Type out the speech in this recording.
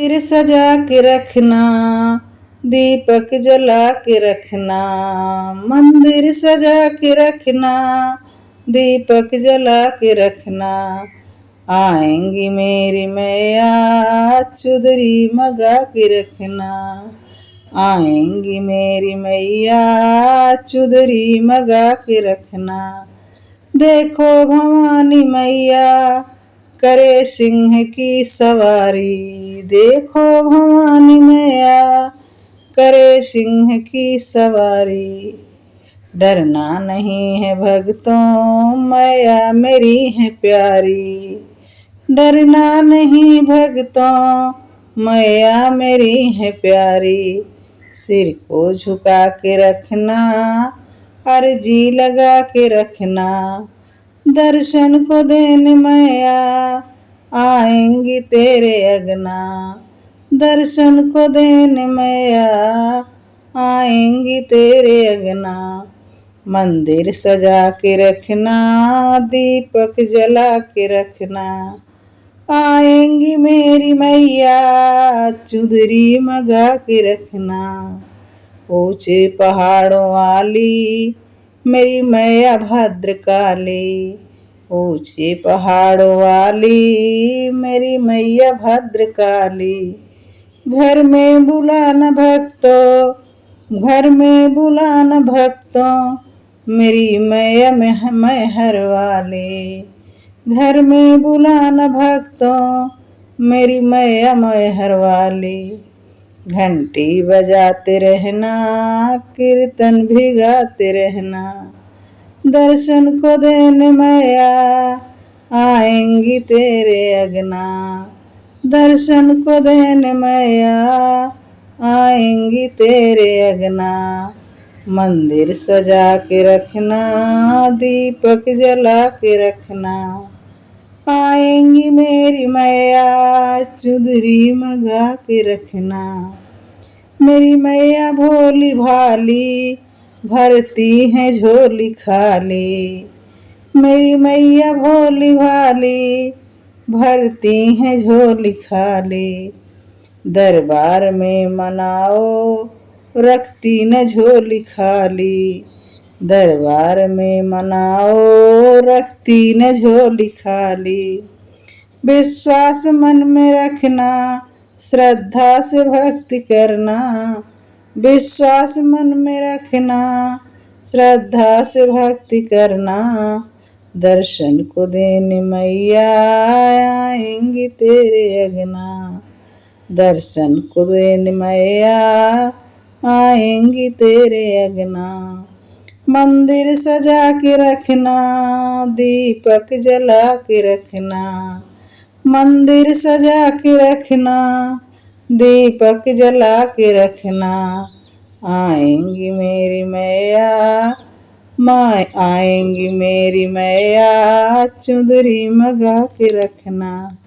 मंदिर सजा के रखना, दीपक जला के रखना। मंदिर सजा के रखना, दीपक जला के रखना। आएंगी मेरी मैया, चुदरी मगा के रखना। आएंगी मेरी मैया, चुदरी मगा के रखना। देखो भवानी मैया करे सिंह की सवारी। देखो भवानी मैया करे सिंह की सवारी। डरना नहीं है भक्तों, मैया मेरी है प्यारी। डरना नहीं भक्तों, मैया मेरी है प्यारी। सिर को झुका के रखना, अर्जी लगा के रखना। दर्शन को देने मैया आएंगी तेरे अगना। दर्शन को देने मैया आएंगी तेरे अगना। मंदिर सजा के रखना, दीपक जला के रखना। आएंगी मेरी मैया, चुदरी मगा के रखना। ऊंचे पहाड़ों वाली मेरी मैया भद्रकाली। ऊंचे पहाड़ों वाली मेरी मैया भद्रकाली। घर में बुलाना भक्तों, घर में बुलाना भक्तों, मेरी मैया मेहर वाली। घर में बुलाना भक्तों, मेरी मैया मेहर वाली। घंटी बजाते रहना, कीर्तन भी गाते रहना। दर्शन को देने मैया आएंगी तेरे अगना। दर्शन को देने मैया आएंगी तेरे अगना। मंदिर सजा के रखना, दीपक जला के रखना। आएंगी मेरी मैया, चुदरी मगा के रखना। मेरी मैया भोली भाली भरती है झोली खाली। मेरी मैया भोली भाली भरती है झोली खाली। दरबार में मनाओ रखती न झोली खाली। दरबार में मनाओ रखती न झोली खाली। विश्वास मन में रखना, श्रद्धा से भक्ति करना। विश्वास मन में रखना, श्रद्धा से भक्ति करना। दर्शन को देने मैया आएंगी तेरे अगना। दर्शन को देने मैया आएंगी तेरे अगना। मंदिर सजा के रखना, दीपक जला के रखना। मंदिर सजा के रखना, दीपक जला के रखना। आएंगी मेरी मैया, आएंगी मेरी मैया, चुदरी मगा के रखना।